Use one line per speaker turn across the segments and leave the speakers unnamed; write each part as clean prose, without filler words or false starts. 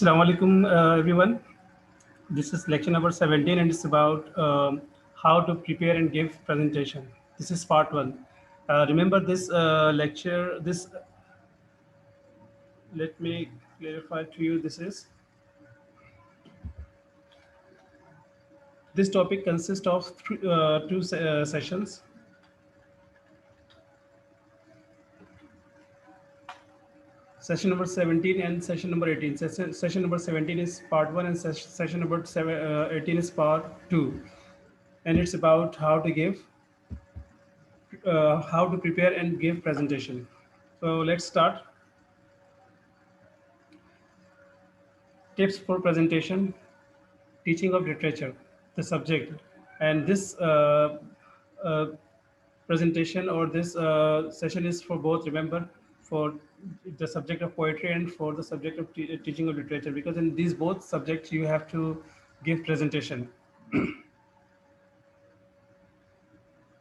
Assalamu alaikum, everyone. This is lecture number 17, and it's about how to prepare and give presentation. This is part one. Remember this lecture. Let me clarify to you. This topic consists of two sessions. Session number 17 and session number 18. Session number 17 is part one, and session number 18 is part two. And it's about how to prepare and give presentation. So let's start. Tips for presentation, teaching of literature, the subject, and this uh, presentation or this session is for both. Remember, for the subject of poetry and for the subject of teaching of literature, because in these both subjects you have to give presentation.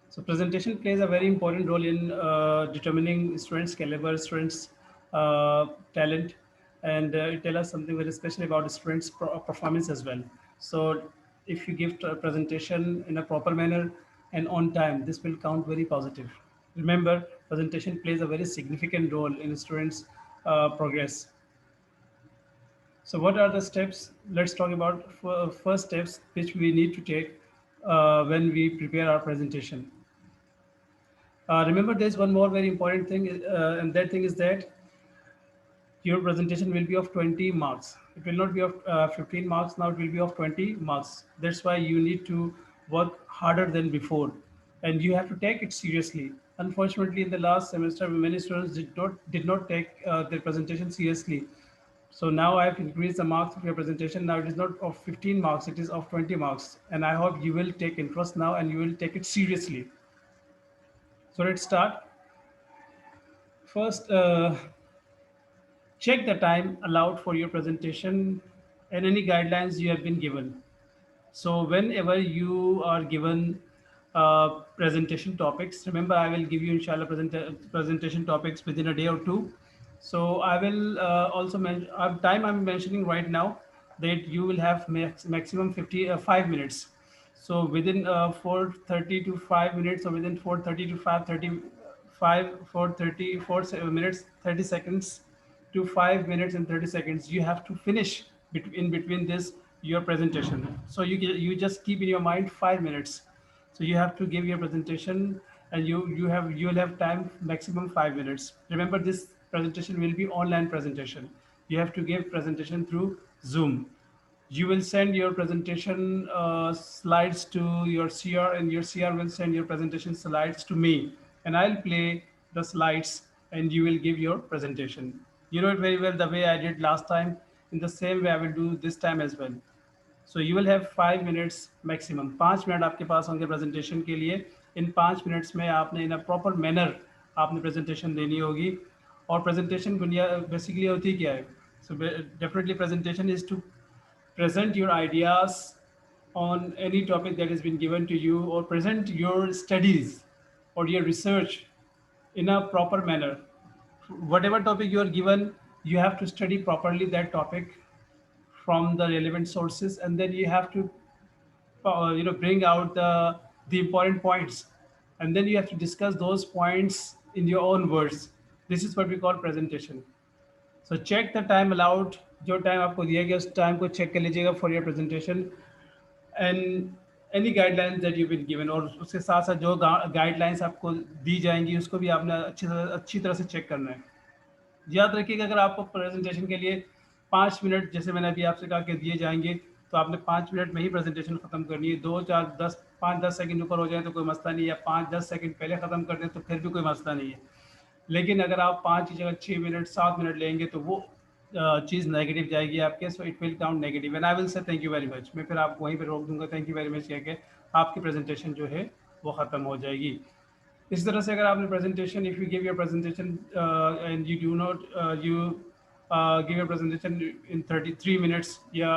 So presentation plays a very important role in determining students' caliber, students' talent, and it tells us something very special about students' performance as well. So if you give a presentation in a proper manner and on time, this will count very positive. Remember, presentation plays a very significant role in students' progress. So what are the steps? Let's talk about first steps which we need to take when we prepare our presentation. Remember, there's one more very important thing, and that thing is that your presentation will be of 20 marks. It will not be of 15 marks. Now it will be of 20 marks. That's why you need to work harder than before, and you have to take it seriously. Unfortunately, in the last semester, many students did not take their presentation seriously. So now I have increased the marks of your presentation. Now it is not of 15 marks, it is of 20 marks. And I hope you will take interest now and you will take it seriously. So let's start. First, check the time allowed for your presentation and any guidelines you have been given. So whenever you are given presentation topics, remember I will give you inshallah presentation topics within a day or two. So I will also mention time I'm mentioning right now that you will have maximum 5 minutes. So within 4:30 to 5 minutes, or within 4:30 to 5:35, 4:30, 4 minutes 30 seconds to 5 minutes and 30 seconds, you have to finish in between this your presentation. So you just keep in your mind 5 minutes. So you have to give your presentation, and you will have time maximum 5 minutes. Remember, this presentation will be online presentation. You have to give presentation through Zoom. You will send your presentation slides to your CR, and your CR will send your presentation slides to me, and I'll play the slides, and you will give your presentation. You know it very well, the way I did last time. In the same way I will do this time as well. So you will have 5 minutes maximum. 5 minute आपके पास होंगे presentation के लिए. इन 5 minutes में आपने in a proper manner आपने presentation देनी होगी. और presentation दुनिया basically होती क्या है? So definitely presentation is to present your ideas on any topic that has been given to you, or present your studies or your research in a proper manner. Whatever topic you are given, you have to study properly that topic from the relevant sources, and then you have to bring out the important points, and then you have to discuss those points in your own words. This is what we call presentation. So check the time allowed. जो time आपको दिया गया उस time को check कर लीजिएगा for your presentation, and any guidelines that you been given. और उसके साथ साथ जो गाइडलाइंस आपको दी जाएंगी उसको भी आपने अच्छी तरह से चेक करना है. याद रखिएगा, अगर आपको प्रेजेंटेशन के लिए 5 मिनट, जैसे मैंने अभी आपसे कहा कि दिए जाएंगे, तो आपने 5 मिनट में ही प्रेजेंटेशन खत्म करनी है. 2 4 10 5 10 सेकंड ऊपर हो जाए तो कोई मसला नहीं है, 5 10 सेकंड पहले ख़त्म कर दें तो फिर भी कोई मसला नहीं है. लेकिन अगर आप 5 की जगह 6 मिनट 7 मिनट लेंगे तो वो चीज़ नेगेटिव जाएगी आपके. So it will count negative, and I will say thank you very much. मैं फिर आपको वहीं पर रोक दूंगा थैंक यू वेरी मच कह के, आपकी प्रेजेंटेशन जो है वो ख़त्म हो जाएगी. इस तरह से अगर आपने presentation, if you give your presentation and you do not you give your presentation in 33 minutes या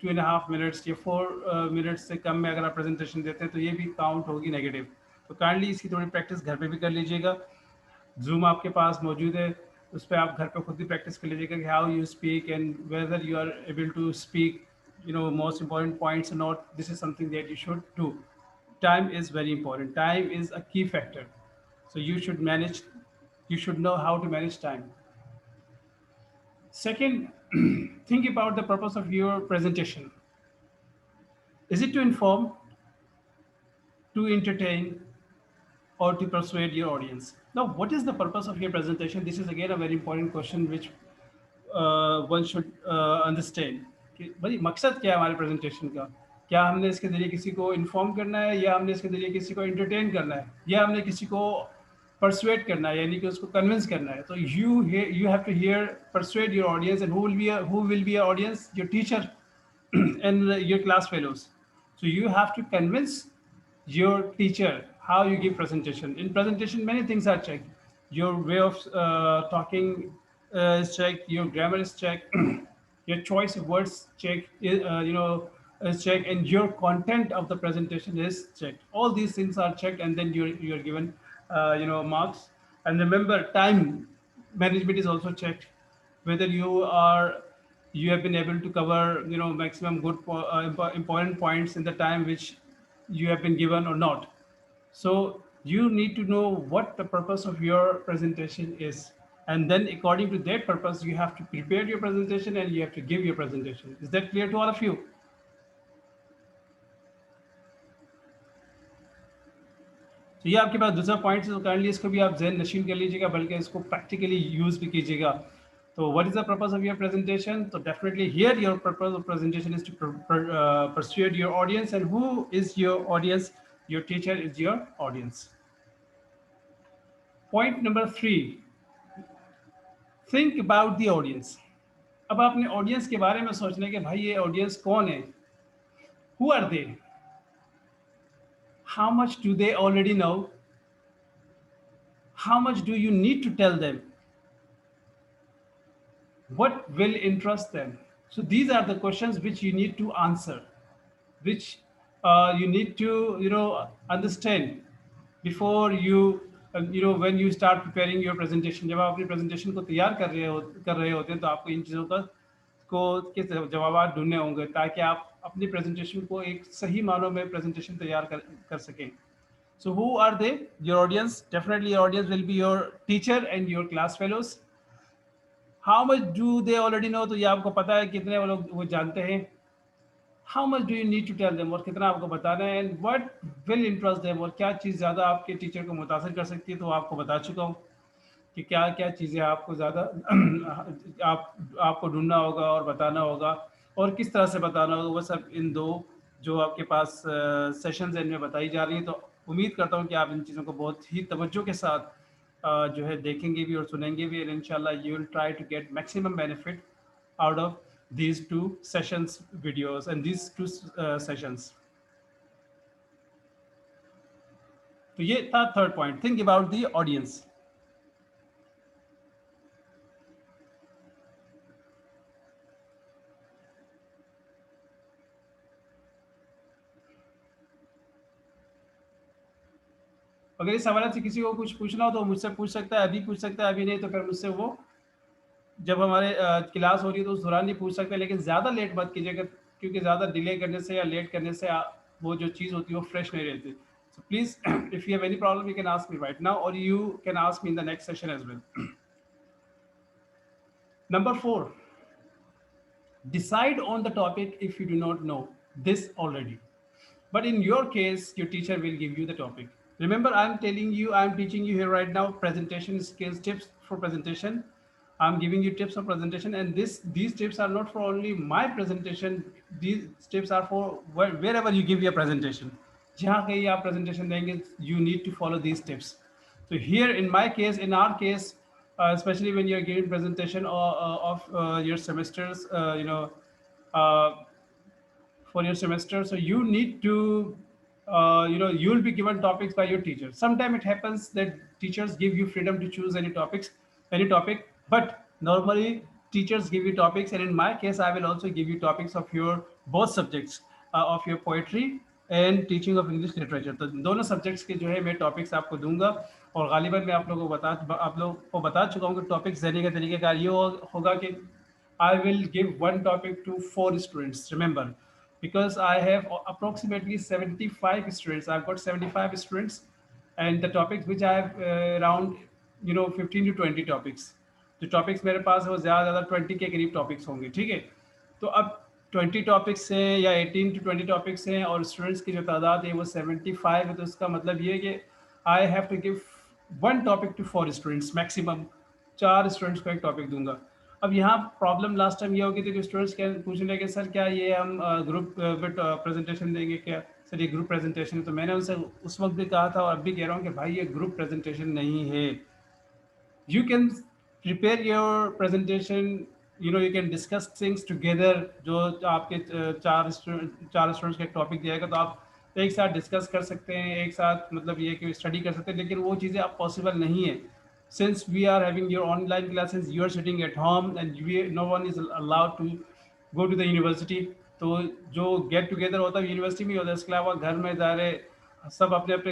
2.5 मिनट्स या 4 मिनट्स से कम में अगर आप प्रेजेंटेशन देते हैं तो ये भी काउंट होगी नेगेटिव. तो काइंडली इसकी थोड़ी प्रैक्टिस घर पे भी कर लीजिएगा. जूम आपके पास मौजूद है, उस पर आप घर पे खुद भी प्रैक्टिस कर लीजिएगा कि how you speak and whether you are able to speak most important points or not. This is something that you should do. Time is very important. Time is a key factor, so you should know how to manage time. Second, think about the purpose of your presentation. Is it to inform, to entertain, or to persuade your audience? Now, what is the purpose of your presentation? This is again a very important question which one should understand. कि भाई मकसद क्या है हमारे presentation का? क्या हमने इसके जरिए किसी को इन्फॉर्म करना है, या हमने इसके जरिए किसी को एंटरटेन करना है, या हमने किसी को परसुएट करना है, यानी कि उसको कन्विंस करना है? तो you have to here persuade your audience, and who will be your audience? Your teacher and your class fellows. So you have to convince your teacher how you give presentation. In presentation, many things are checked. Your way of talking is checked. Your grammar is checked. Your choice of words checked. Is checked, and your content of the presentation is checked. All these things are checked, and then you're given marks. And remember, time management is also checked, whether you have been able to cover maximum good important points in the time which you have been given or not. So you need to know what the purpose of your presentation is, and then according to that purpose you have to prepare your presentation and you have to give your presentation. Is that clear to all of you? तो ये आपके पास दूसरा point है, तो kindly इसको भी आप जहन नशीन कर लीजिएगा, बल्कि इसको प्रैक्टिकली यूज भी कीजिएगा. तो what is the purpose of your presentation? तो definitely here your purpose of presentation is to persuade your audience. And who is your audience? Your teacher is your audience. Point number 3, think about the audience. अब अपने audience के बारे में सोचने के भाई ये ऑडियंस कौन है? Who are they? How much do they already know? How much do you need to tell them? What will interest them? So these are the questions which you need to answer, which you need to understand before when you start preparing your presentation. जब आप अपनी presentation को तैयार कर रहे होते हैं, तो आपको इन चीज़ों के जवाब ढूंढने होंगे, ताकि आप अपनी presentation को एक सही मानों में presentation तैयार कर सकें. So who are they? Your audience. Definitely your audience will be your teacher and your class fellows. How much do they already know? तो ये आपको पता है कितने वो लोग वो जानते हैं. How much do you need to tell them? और कितना आपको बताना है. And what will interest them? और क्या चीज़ ज़्यादा आपके टीचर को मुतासिर कर सकती है? तो आपको बता चुका हूँ कि क्या क्या चीज़ें आपको ज़्यादा आपको ढूंढना होगा और बताना होगा, और किस तरह से बताना होगा. वो सब इन दो जो आपके पास सेशंस इनमें बताई जा रही हैं. तो उम्मीद करता हूँ कि आप इन चीज़ों को बहुत ही तवज्जो के साथ जो है देखेंगे भी और सुनेंगे भी. एंड इंशाल्लाह you will try to get maximum benefit out of these two sessions videos and these two sessions. तो ये था third point. Think about the audience. अगर इस हवाले से किसी को कुछ पूछना हो तो मुझसे पूछ सकता है, अभी पूछ सकता है, अभी नहीं तो फिर मुझसे वो जब हमारे क्लास हो रही है तो उस दौरान नहीं पूछ सकते. लेकिन ज़्यादा लेट मत कीजिएगा, क्योंकि ज़्यादा डिले करने से या लेट करने से वो जो चीज़ होती है वो फ्रेश नहीं रहती. So please if you have any problem you can ask me right now, और you can ask me in the next session as well. Number 4, decide on the topic if you do not know this already. But in your case, your teacher will give you the topic. Remember, I'm teaching you here right now presentation skills, tips for presentation. I'm giving you tips of presentation, and these tips are not for only my presentation. These tips are for wherever you give your presentation. जहाँ कहीं आप presentation देंगे, you need to follow these tips. So here in my case, in our case, especially when you're giving presentation of your semesters, for your semester, so you need to you'll be given topics by your teacher. Sometimes it happens that teachers give you freedom to choose any topic, but normally teachers give you topics, and in my case I will also give you topics of your both subjects, of your poetry and teaching of English literature. तो दोनों subjects के जो है मैं topics आपको दूंगा, और गालिबन मैं आप लोगों को बता चुका हूँ कि टॉपिक्स देने का तरीक़ाकार ये होगा कि I will give one topic to 4 students. Remember, because I have approximately 75 students. I've got 75 students, and the topics which I have around 15 to 20 topics. जो टॉपिक्स मेरे पास है वो ज़्यादा 20 के करीब टॉपिक्स होंगे, ठीक है। तो अब 20 टॉपिक्स हैं या 18 टू 20 टॉपिक्स हैं, और स्टूडेंट्स की जो तादाद है वो 75 है, तो उसका मतलब ये है कि I have to give one topic to 4 students maximum. 4 students को एक टॉपिक दूंगा। अब यहाँ प्रॉब्लम लास्ट टाइम ये होगी थी कि स्टूडेंट्स क्या पूछ रहे कि सर क्या ये हम ग्रुप प्रेजेंटेशन देंगे क्या, सर ये ग्रुप प्रेजेंटेशन है। तो मैंने उनसे उस वक्त भी कहा था और अब भी कह रहा हूँ कि भाई ये ग्रुप प्रेजेंटेशन नहीं है। You can prepare your presentation, you can discuss things together। जो आपके चार स्टूडेंट्स का एक टॉपिक दिया गया तो आप एक साथ डिस्कस कर सकते हैं, एक साथ मतलब ये कि स्टडी कर सकते हैं, लेकिन वो चीज़ें अब पॉसिबल नहीं है। Since we are having your online classes, you are sitting at home and no one is allowed to go to the university. तो जो गेट टुगेदर होता है यूनिवर्सिटी में होता है, इसके अलावा घर में जा रहे सब अपने अपने